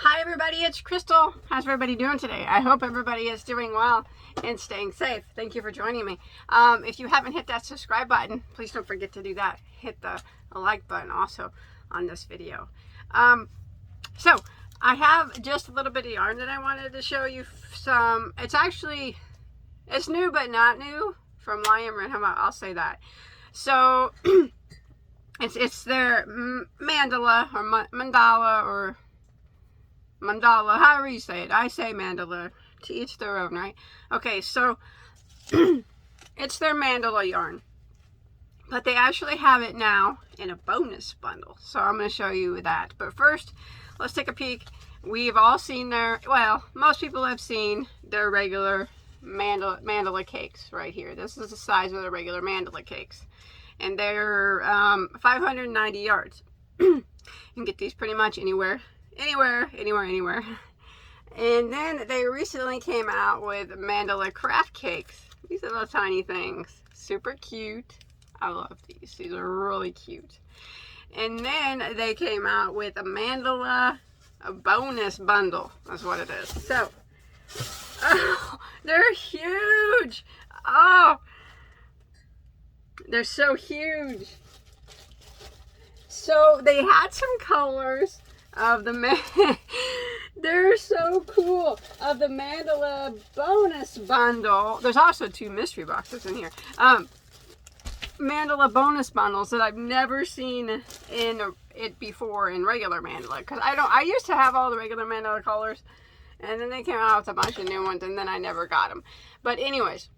Hi everybody, it's Crystal. How's everybody doing today? I hope everybody is doing well and staying safe. Thank you for joining me. If you haven't hit that subscribe button, please don't forget to do that. Hit the like button also on this video. So I have just a little bit of yarn that I wanted to show you some. It's new but not new from Lion Rhythm. I'll say that. So it's their mandala or mandala or mandala, however you say it. I say mandala, to each their own, right? Okay, so it's their mandala yarn, but they actually have it now in a bonus bundle, so I'm going to show you that. But first, let's take a peek. We've all seen most people have seen their regular mandala cakes right here. This is the size of the regular mandala cakes, and they're 590 yards. You can get these pretty much anywhere. And then they recently came out with mandala craft cakes. These are little tiny things, super cute. I love these are really cute. And then they came out with a mandala bonus bundle. That's what it is. So they're huge. Oh, they're so huge. So they had some colors of the they're so cool, of the mandala bonus bundle. There's also 2 mystery boxes in here. Mandala bonus bundles that I've never seen in it before in regular mandala, because I used to have all the regular mandala colors, and then they came out with a bunch of new ones, and then I never got them. But anyways,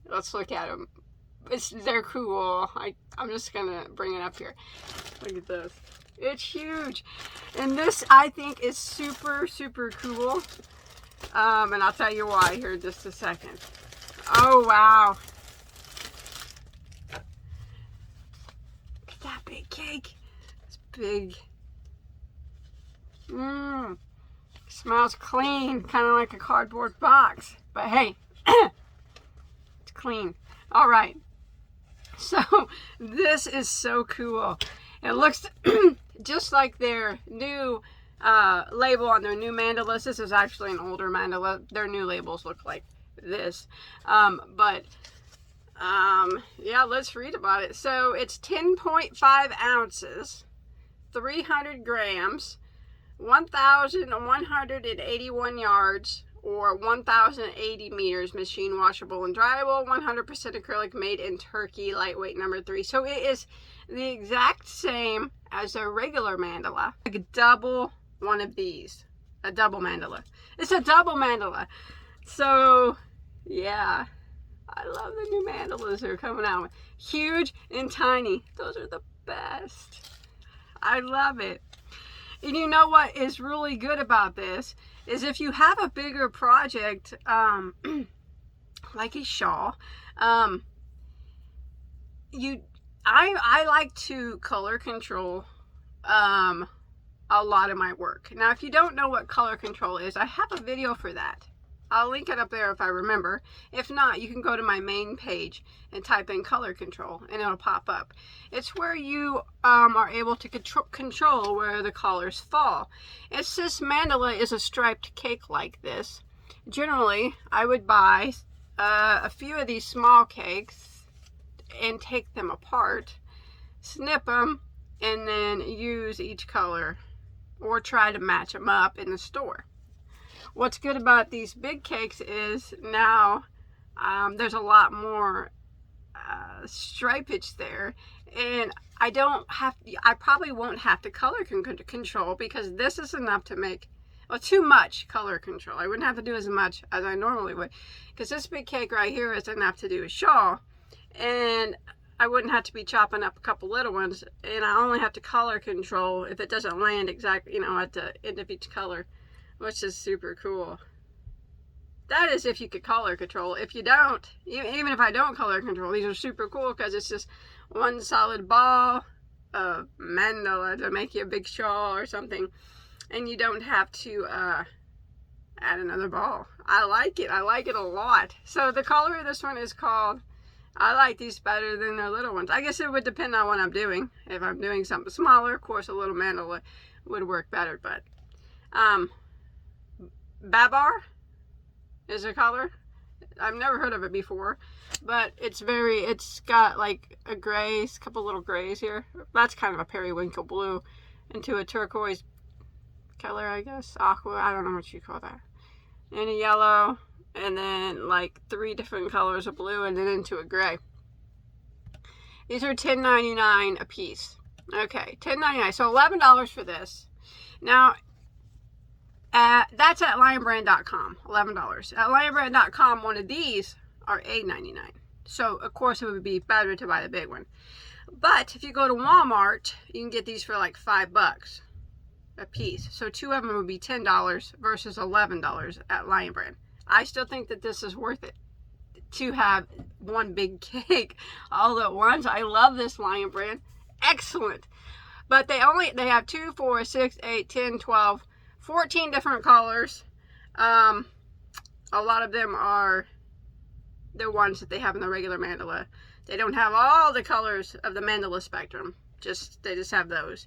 let's look at them. They're cool. I'm just gonna bring it up here. Look at this. It's huge, and this I think is super cool, and I'll tell you why here in just a second. Oh wow, look at that big cake. It's big. Smells clean, kind of like a cardboard box, but hey, it's clean. All right, so this is so cool. It looks just like their new label on their new mandalas. This is actually an older mandala. Their new labels look like this. Yeah, let's read about it. So it's 10.5 ounces, 300 grams, 1,181 yards, or 1,080 meters, machine washable and dryable, 100% acrylic, made in Turkey, lightweight, number 3. So it is the exact same as a regular mandala, like a double one of these, a double mandala. It's a double mandala. So yeah, I love the new mandalas they're coming out with. Huge and tiny. Those are the best. I love it. And you know what is really good about this is if you have a bigger project, like a shawl, I like to color control a lot of my work. Now, if you don't know what color control is, I have a video for that. I'll link it up there if I remember. If not, you can go to my main page and type in color control and it'll pop up. It's where you are able to control where the colors fall. It's this mandala is a striped cake like this. Generally, I would buy a few of these small cakes and take them apart, snip them, and then use each color or try to match them up in the store. What's good about these big cakes is now there's a lot more stripage there, and I probably won't have to color control, because this is enough to make, well, too much color control. I wouldn't have to do as much as I normally would, because this big cake right here is enough to do a shawl, and I wouldn't have to be chopping up a couple little ones, and I only have to color control if it doesn't land exactly, at the end of each color, which is super cool. That is if you could color control. If you don't, even if I don't color control, these are super cool because it's just one solid ball of mandala to make you a big shawl or something, and you don't have to add another ball. I like it. I like it a lot. So the color of this one is called, I like these better than their little ones. I guess it would depend on what I'm doing. If I'm doing something smaller, of course a little mandala would work better, but Babar is a color. I've never heard of it before, but it's got like a grays, a couple little grays here. That's kind of a periwinkle blue into a turquoise color, I guess. Aqua, I don't know what you call that. And a yellow, and then like 3 different colors of blue, and then into a gray. These are $10.99 a piece. Okay, $10.99. So $11 for this. Now, that's at lionbrand.com. $11. At lionbrand.com, one of these are $8.99. So, of course, it would be better to buy the big one. But if you go to Walmart, you can get these for like $5 a piece. So 2 of them would be $10 versus $11 at Lion Brand. I still think that this is worth it to have one big cake all at once. I love this Lion Brand. Excellent. But they have 2, 4, 6, 8, 10, 12, 14 different colors. A lot of them are the ones that they have in the regular mandala. They don't have all the colors of the mandala spectrum. They just have those.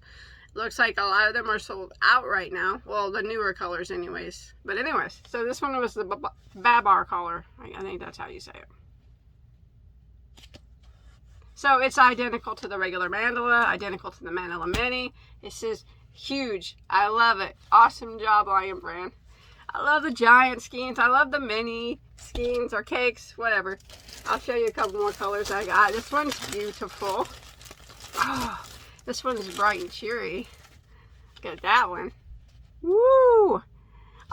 Looks like a lot of them are sold out right now. Well, the newer colors anyways. But anyways, so this one was the Babar color. I think that's how you say it. So it's identical to the regular mandala, identical to the mandala mini. This is huge. I love it. Awesome job, Lion Brand. I love the giant skeins. I love the mini skeins or cakes, whatever. I'll show you a couple more colors I got. This one's beautiful. Oh, this one's bright and cheery. Look at that one. Woo!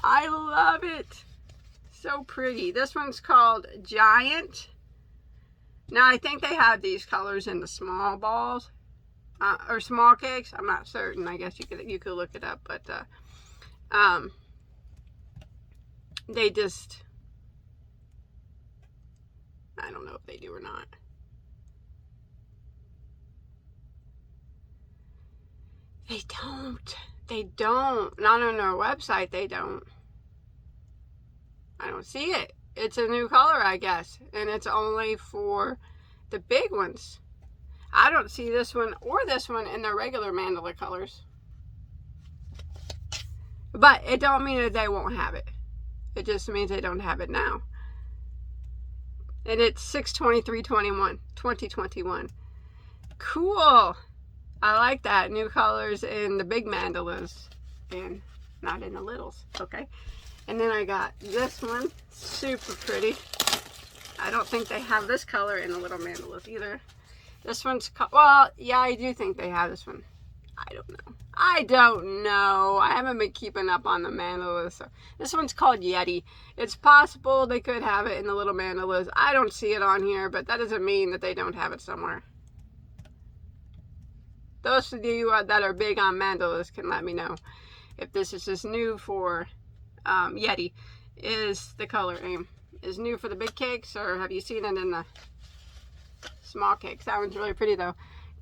I love it. So pretty. This one's called Giant. Now, I think they have these colors in the small balls. Or small cakes. I'm not certain. I guess you could look it up. But, they just... I don't know if they do or not. They don't. They don't. Not on their website, they don't. I don't see it. It's a new color, I guess. And it's only for the big ones. I don't see this one or this one in their regular mandala colors. But it don't mean that they won't have it. It just means they don't have it now. And it's 6/23/21, 2021. Cool. I like that. New colors in the big mandalas and not in the littles. Okay. And then I got this one. Super pretty. I don't think they have this color in the little mandalas either. This one's, well, yeah, I do think they have this one. I don't know. I don't know. I haven't been keeping up on the mandalas. So this one's called Yeti. It's possible they could have it in the little mandalas. I don't see it on here, but that doesn't mean that they don't have it somewhere. Those of you that are big on mandalas can let me know if this is just new for Yeti. Is the color name is new for the big cakes, or have you seen it in the small cakes? That one's really pretty though.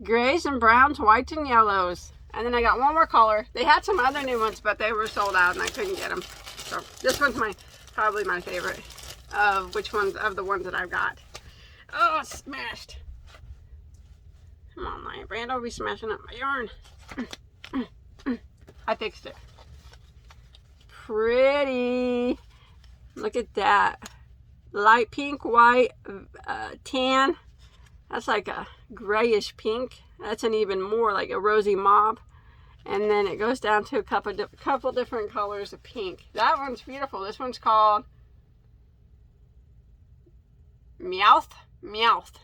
Grays and browns, whites and yellows. And then I got one more color. They had some other new ones, but they were sold out and I couldn't get them. So this one's probably my favorite of the ones that I've got. Oh, smashed. Come on, Lion Brand, don't be smashing up my yarn. I fixed it. Pretty. Look at that. Light pink, white, tan. That's like a grayish pink. That's an even more like a rosy mauve. And then it goes down to a couple different colors of pink. That one's beautiful. This one's called Meowth. Meowth.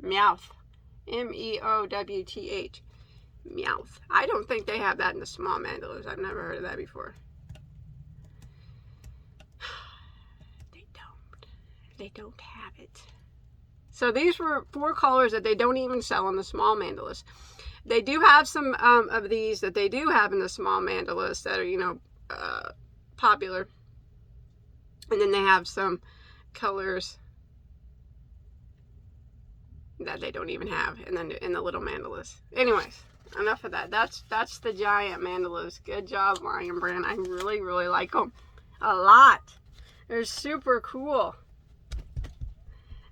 Meowth. M-E-O-W-T-H. Meowth. I don't think they have that in the small mandalas. I've never heard of that before. They don't have it. So these were 4 colors that they don't even sell in the small mandalas. They do have some of these that they do have in the small mandalas that are, popular. And then they have some colors that they don't even have in the little mandalas. Anyways, enough of that. That's the giant mandalas. Good job, Lion Brand. I really, really like them a lot. They're super cool.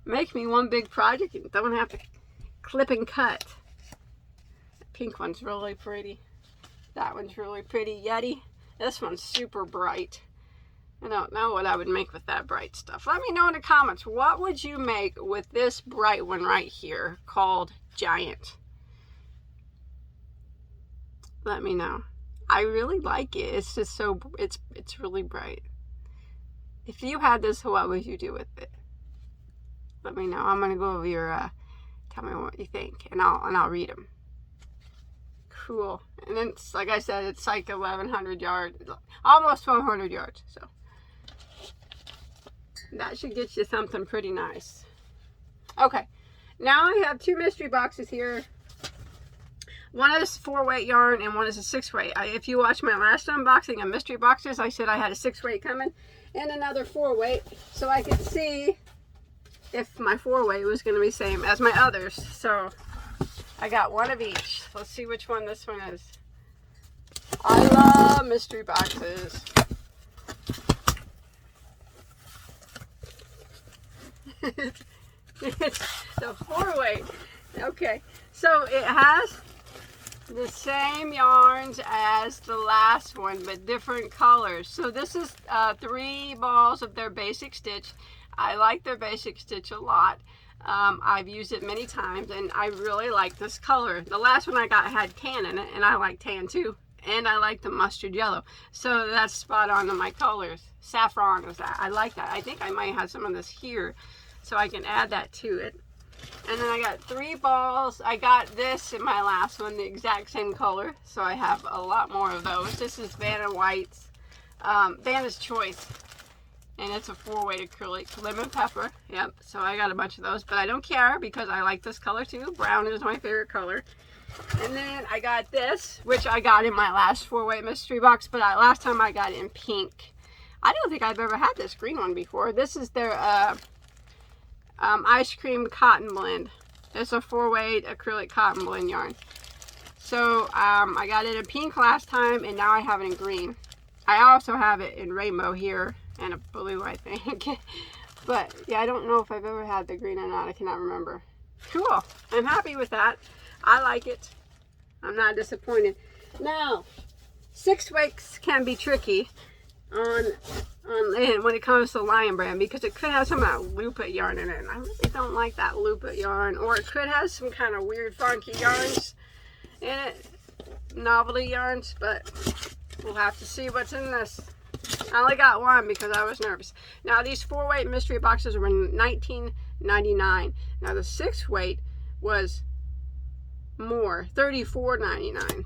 Make me one big project and don't have to clip and cut. The pink one's really pretty. That one's really pretty. Yeti. This one's super bright. I don't know what I would make with that bright stuff. Let me know in the comments, what would you make with this bright one right here called Giant? Let me know. I really like it. It's just so, it's really bright. If you had this, what would you do with it? Let me know. I'm going to go over your, tell me what you think, and I'll read them. Cool. And then, it's, like I said, it's like 1,100 yards, almost 1,200 yards, so. That should get you something pretty nice. Okay, now I have 2 mystery boxes here. One is 4-weight yarn and one is a 6-weight. If you watch my last unboxing of mystery boxes, I said I had a 6-weight coming and another 4-weight, so I could see if my 4-weight was going to be the same as my others. So I got one of each. Let's see which one this one is. I love mystery boxes. It's the 4-weight. Okay, so it has the same yarns as the last one, but different colors. So this is 3 balls of their basic stitch. I like their basic stitch a lot. I've used it many times, and I really like this color. The last one I got had tan in it, and I like tan too. And I like the mustard yellow. So that's spot on to my colors. Saffron is that. I like that. I think I might have some of this here, so I can add that to it. And then I got 3 balls. I got this in my last one, the exact same color, so I have a lot more of those. This is Vanna White's, Vanna's Choice, and it's a 4-weight acrylic, lemon pepper. Yep, so I got a bunch of those, but I don't care because I like this color too. Brown is my favorite color. And then I got this, which I got in my last 4-weight mystery box, but last time I got it in pink. I don't think I've ever had this green one before. This is their ice cream cotton blend. It's a 4-weight acrylic cotton blend yarn. So I got it in pink last time, and now I have it in green. I also have it in rainbow here and a blue, I think. But yeah, I don't know if I've ever had the green or not. I cannot remember. Cool. I'm happy with that. I like it. I'm not disappointed. Now, 6-weights can be tricky when it comes to Lion Brand, because it could have some of that Lupa yarn in it, and I really don't like that Lupa yarn. Or it could have some kind of weird funky yarns in it, novelty yarns, but we'll have to see what's in this. I only got one because I was nervous. Now these 4-weight mystery boxes were $19.99. Now the 6-weight was more, $34.99.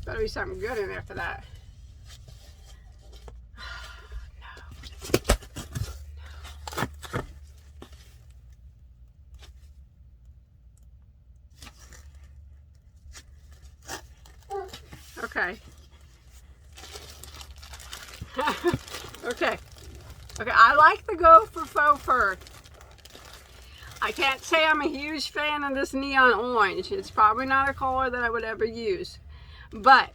Better be something good in there for that. Okay. Okay, I like the Go for Faux Fur. I can't say I'm a huge fan of this neon orange. It's probably not a color that I would ever use. But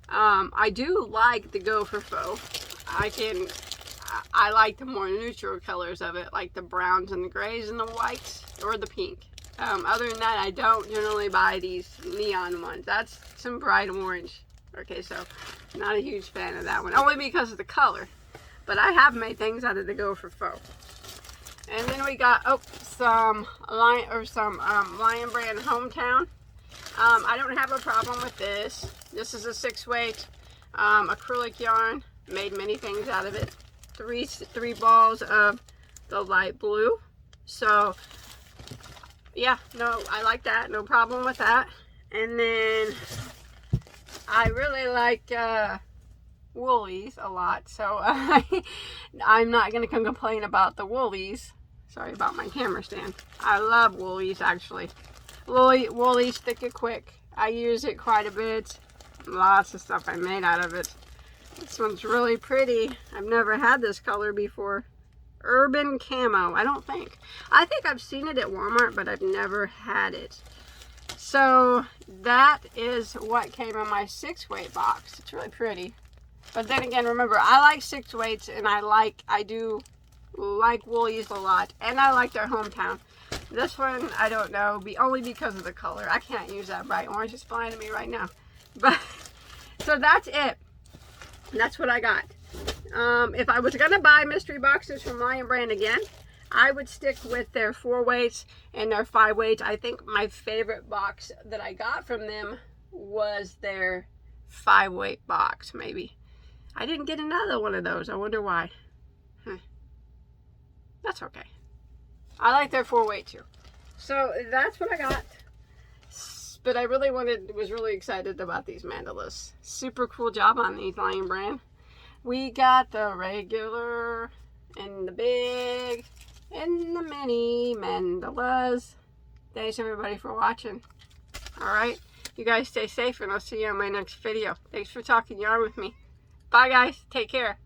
I do like the Go for Faux. I like the more neutral colors of it, like the browns and the grays and the whites, or the pink. Other than that, I don't generally buy these neon ones. That's some bright orange. Okay, so not a huge fan of that one, only because of the color. But I have made things out of the Go for Faux. And then we got some Lion Brand Hometown. I don't have a problem with this. This is a 6-weight acrylic yarn. Made many things out of it. Three balls of the light blue. So yeah, no, I like that. No problem with that. And then I really like woolies a lot, so I'm not going to complain about the woolies. Sorry about my camera stand. I love woolies, actually. Woolies thick and quick. I use it quite a bit. Lots of stuff I made out of it. This one's really pretty. I've never had this color before. Urban Camo, I don't think. I think I've seen it at Walmart, but I've never had it. So that is what came in my 6-weight box. It's really pretty. But then again, remember, I like 6-weights, and I do like woolies a lot, and I like their Hometown. This one, I don't know, only because of the color. I can't use that bright orange. It's blinding me right now. But so that's it. And that's what I got. If I was going to buy mystery boxes from Lion Brand again, I would stick with their 4-weights and their 5-weights. I think my favorite box that I got from them was their 5-weight box, maybe. I didn't get another one of those. I wonder why. That's okay. I like their 4-weight too. So that's what I got. But I really was really excited about these mandalas. Super cool job on these, Lion Brand. We got the regular and the big and the mini mandalas. Thanks everybody for watching. Alright, you guys stay safe and I'll see you on my next video. Thanks for talking yarn with me. Bye guys, take care.